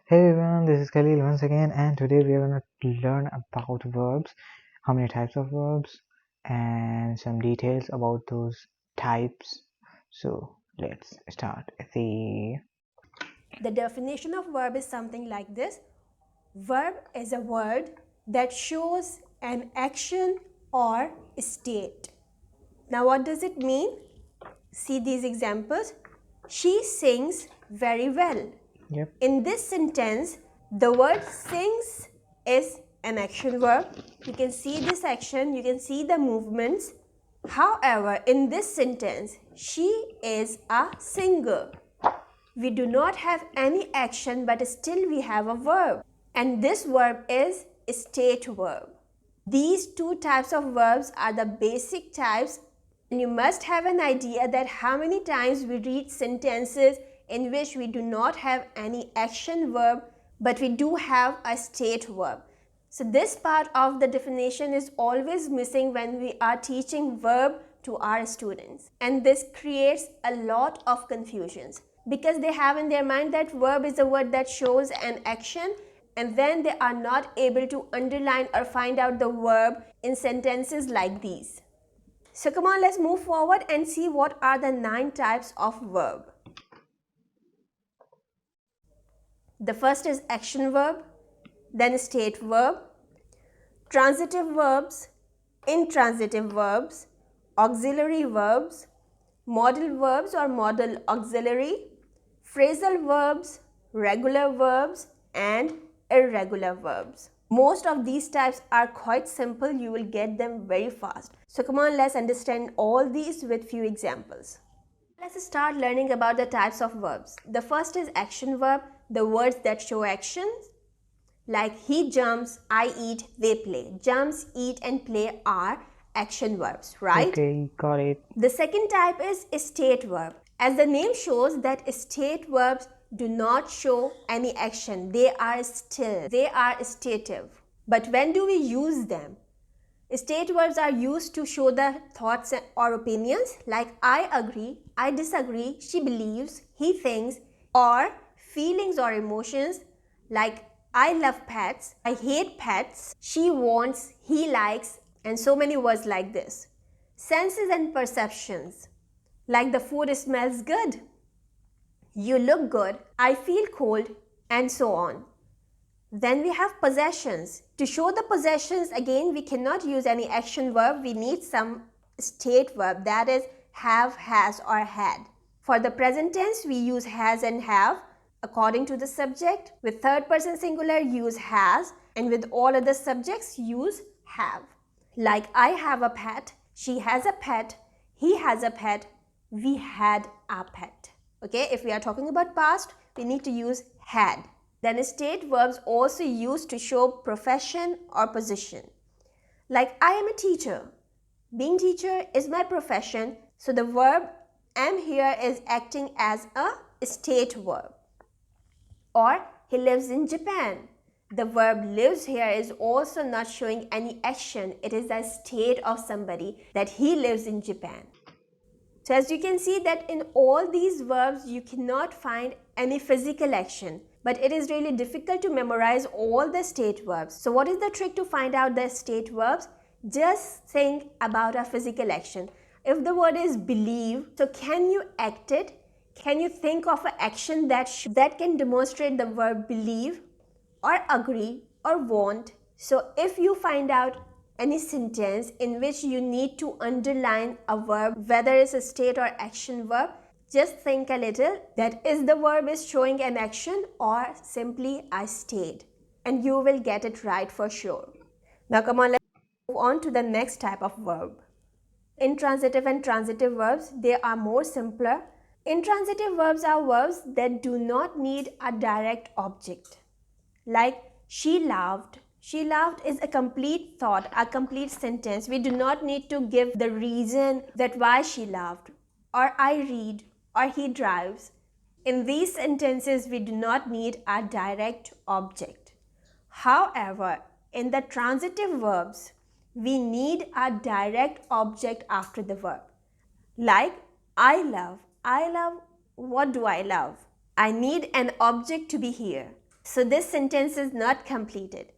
Hey everyone, this is Khalil once again, and today we are going to learn about verbs, how many types of verbs, and some details about those types. So let's start. The definition of verb is something like this. Verb is a word that shows an action or state. Now what does it mean? See these examples. She sings very well. Yep. In this sentence, the word sings is an action verb. You can see this action, you can see the movements. However, in this sentence, she is a singer. We do not have any action, but still we have a verb. And this verb is a state verb. These two types of verbs are the basic types, and you must have an idea that how many times we read sentences in which we do not have any action verb, but we do have a state verb. So this part of the definition is always missing when we are teaching verb to our students. And this creates a lot of confusions because they have in their mind that verb is a word that shows an action, and then they are not able to underline or find out the verb in sentences like these. So come on, let's move forward and see what are the 9 types of verb. The first is action verb, then state verb, transitive verbs, intransitive verbs, auxiliary verbs, modal verbs or modal auxiliary, phrasal verbs, regular verbs, and irregular verbs. Most of these types are quite simple. You will get them very fast. So come on, let's understand all these with few examples. Let's start learning about the types of verbs. The first is action verb, the words that show actions. Like he jumps, I eat, they play. Jumps, eat, and play are action verbs, right? Okay, got it. The second type is state verb. As the name shows that state verbs do not show any action. They are still. They are stative. But when do we use them? State verbs are used to show the thoughts or opinions like I agree, I disagree, she believes, he thinks, or feelings or emotions like I love pets, I hate pets, she wants, he likes, and so many words like this. Senses and perceptions like the food smells good, you look good, I feel cold, and so on. Then we have possessions. To show the possessions, again, we cannot use any action verb. We need some state verb, that is have, has, or had. For the present tense, we use has and have according to the subject. With third person singular, use has, and with all other subjects, use have. Like I have a pet, she has a pet, he has a pet, we had a pet. Okay, if we are talking about past, we need to use had. Then state verbs also used to show profession or position. Like I am a teacher. Being teacher is my profession, so the verb am here is acting as a state verb. Or he lives in Japan. The verb lives here is also not showing any action. It is a state of somebody that he lives in Japan. So as you can see that in all these verbs you cannot find any physical action, but it is really difficult to memorize all the state verbs. So what is the trick to find out the state verbs? Just think about a physical action. If the word is believe, so can you act it? Can you think of an action that can demonstrate the verb believe or agree or want? So if you find out any sentence in which you need to underline a verb, whether it's a state or action verb, just think a little that is the verb is showing an action or simply a state, and you will get it right for sure. Now come on, let's move on to the next type of verb. Intransitive and transitive verbs, they are more simpler. Intransitive verbs are verbs that do not need a direct object. Like she laughed. She laughed is a complete thought, a complete sentence. We do not need to give the reason that why she laughed. Or I read, or he drives. In these sentences, we do not need a direct object. However, in the transitive verbs, we need a direct object after the verb. Like I love. I love, what do I love? I need an object to be here. So this sentence is not completed.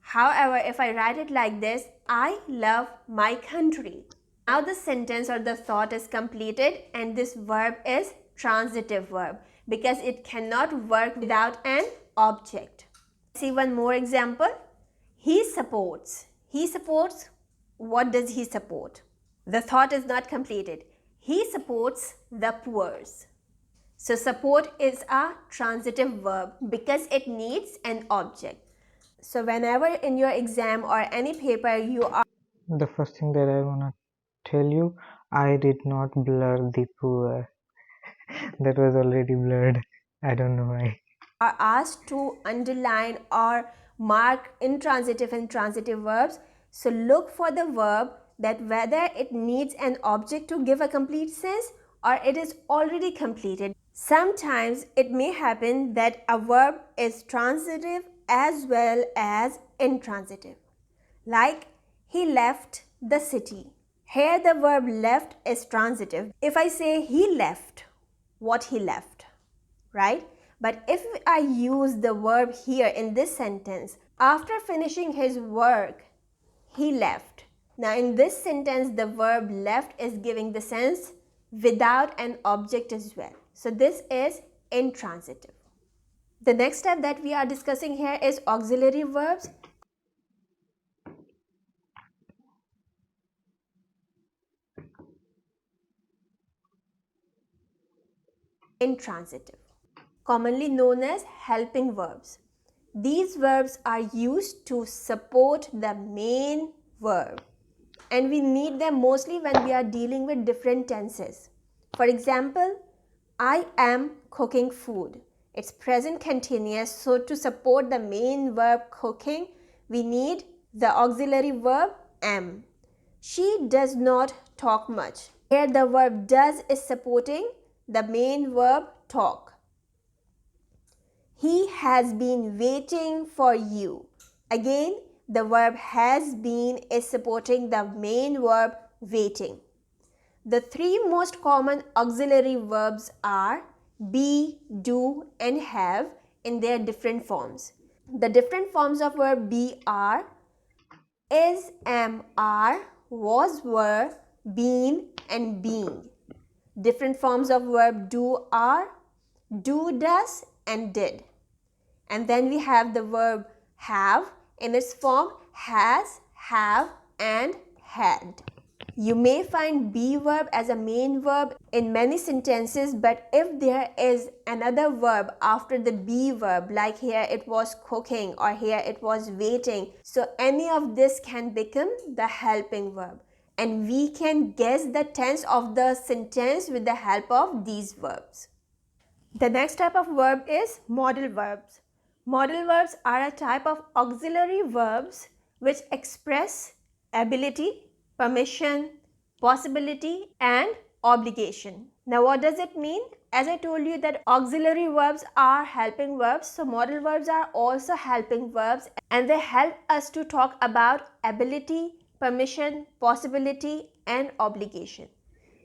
However, if I write it like this, I love my country. Now the sentence or the thought is completed and this verb is transitive verb because it cannot work without an object. See one more example. He supports. He supports. What does he support? The thought is not completed. He supports the poor. So support is a transitive verb because it needs an object. So whenever in your exam or any paper you are The first thing that I wanna tell you, I did not blur the poor. That was already blurred. I don't know why. asked to underline or mark intransitive and transitive verbs, so look for the verb that whether it needs an object to give a complete sense or it is already completed. Sometimes it may happen that a verb is transitive as well as intransitive. Like, he left the city. Here the verb left is transitive. If I say he left, what he left, right? But if I use the verb here in this sentence, after finishing his work, he left. Now in this sentence, the verb left is giving the sense without an object as well. So this is intransitive. The next step that we are discussing here is auxiliary verbs. Intransitive, commonly known as helping verbs. These verbs are used to support the main verb, and we need them mostly when we are dealing with different tenses. For example, I am cooking food. It's present continuous, so to support the main verb cooking, we need the auxiliary verb am. She does not talk much. Here the verb does is supporting the main verb talk. He has been waiting for you. Again, the verb has been is supporting the main verb waiting. The three most common auxiliary verbs are be, do, and have in their different forms. The different forms of verb be are is, am, are, was, were, been, and being. Different forms of verb do are, do, does, and did. And then we have the verb have in its form has, have, and had. You may find be verb as a main verb in many sentences, but if there is another verb after the be verb, like here it was cooking or here it was waiting, so any of this can become the helping verb. And we can guess the tense of the sentence with the help of these verbs. The next type of verb is modal verbs. Modal verbs are a type of auxiliary verbs which express ability, permission, possibility, and obligation. Now what does it mean? As I told you that auxiliary verbs are helping verbs, so modal verbs are also helping verbs and they help us to talk about ability, permission, possibility, and obligation.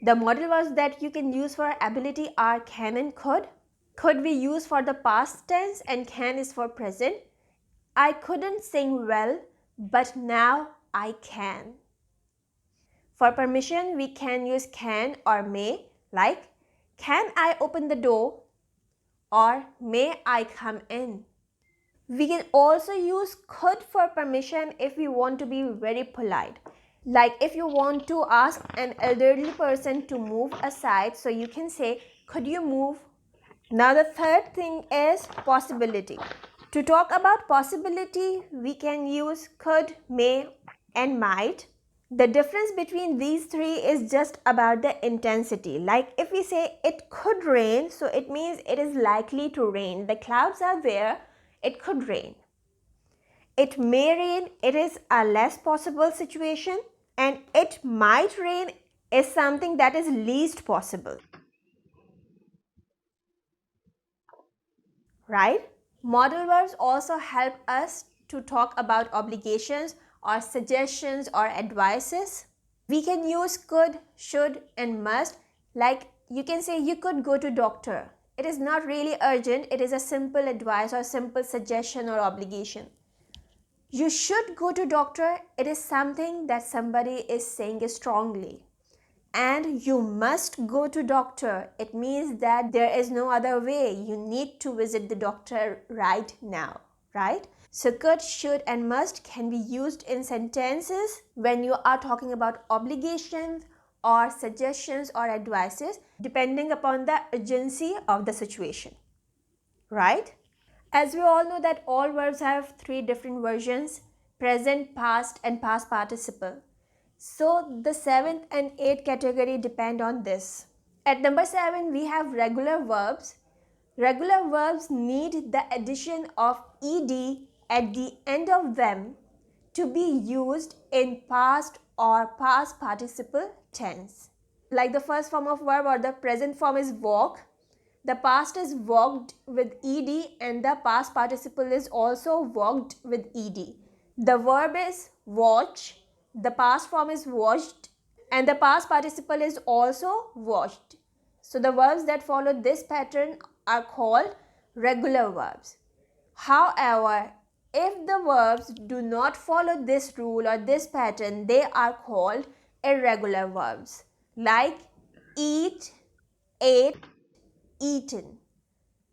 The modal verbs that you can use for ability are can and could. Could we use for the past tense and can is for present. I couldn't sing well, but now I can. For permission, we can use can or may, like, can I open the door? Or may I come in? We can also use could for permission if we want to be very polite. Like if you want to ask an elderly person to move aside, so you can say, could you move? Now the third thing is possibility. To talk about possibility, we can use could, may, and might. The difference between these three is just about the intensity. Like if we say it could rain, so it means it is likely to rain. The clouds are there, it could rain. It may rain, it is a less possible situation. And it might rain is something that is least possible. Right? Modal verbs also help us to talk about obligations or suggestions or advices. We can use could, should, and must. Like you can say you could go to doctor. It is not really urgent, it is a simple advice or simple suggestion or obligation. You should go to doctor, it is something that somebody is saying strongly. And you must go to doctor, it means that there is no other way. You need to visit the doctor right now, right? So could, should and must can be used in sentences when you are talking about obligations or suggestions or advices depending upon the urgency of the situation, right? As we all know that all verbs have three different versions: present, past and past participle. So the 7th and 8th category depend on this. At number 7 we have regular verbs. Regular verbs need the addition of ed at the end of them to be used in past or past participle tense. Like the first form of verb or the present form is walk. The past is walked with ed and the past participle is also walked with ed. The verb is watch, the past form is watched, and the past participle is also watched. So the verbs that follow this pattern are called regular verbs. However, if the verbs do not follow this rule or this pattern, they are called irregular verbs, like eat, ate, eaten.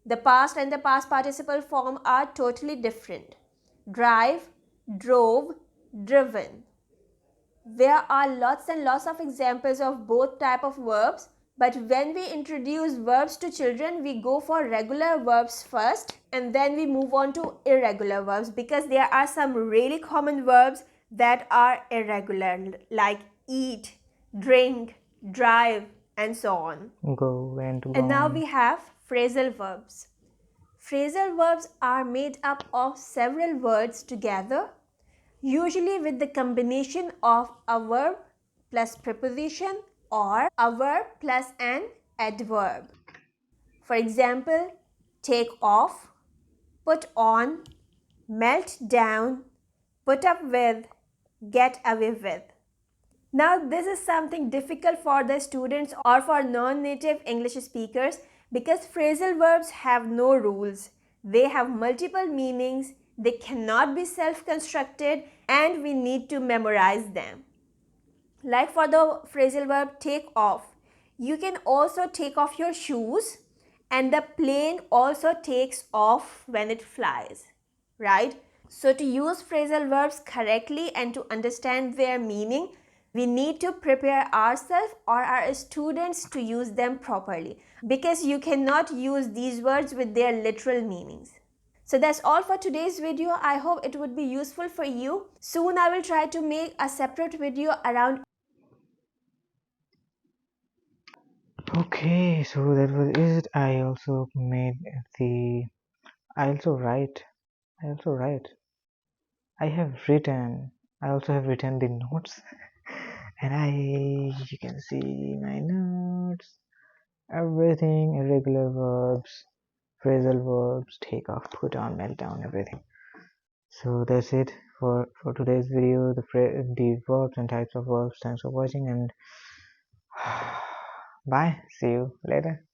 The past and the past participle form are totally different. Drive, drove, driven. There are lots and lots of examples of both type of verbs, but when we introduce verbs to children, we go for regular verbs first and then we move on to irregular verbs, because there are some really common verbs that are irregular, like eat, drink, drive, and so on. Go and And now gone. we have phrasal verbs. Phrasal verbs are made up of several words together, usually with the combination of a verb plus preposition or a verb plus an adverb. For example, take off, put on, melt down, put up with, get away with. Now, this is something difficult for the students or for non-native English speakers, because phrasal verbs have no rules. They have multiple meanings, they cannot be self-constructed, and we need to memorize them. Like for the phrasal verb take off, you can also take off your shoes, and the plane also takes off when it flies, right? So to use phrasal verbs correctly and to understand their meaning, we need to prepare ourselves or our students to use them properly, because you cannot use these words with their literal meanings. So that's all for today's video. I hope it would be useful for you. Soon I will try to make a separate video around. Okay, so that was it. I also made the. I also write. I also write. I have written. I also have written the notes, and you can see my notes. Everything irregular verbs, phrasal verbs, take off, put on, melt down, everything. So that's it for today's video. The verbs and types of verbs. Thanks for watching, and bye. See you later.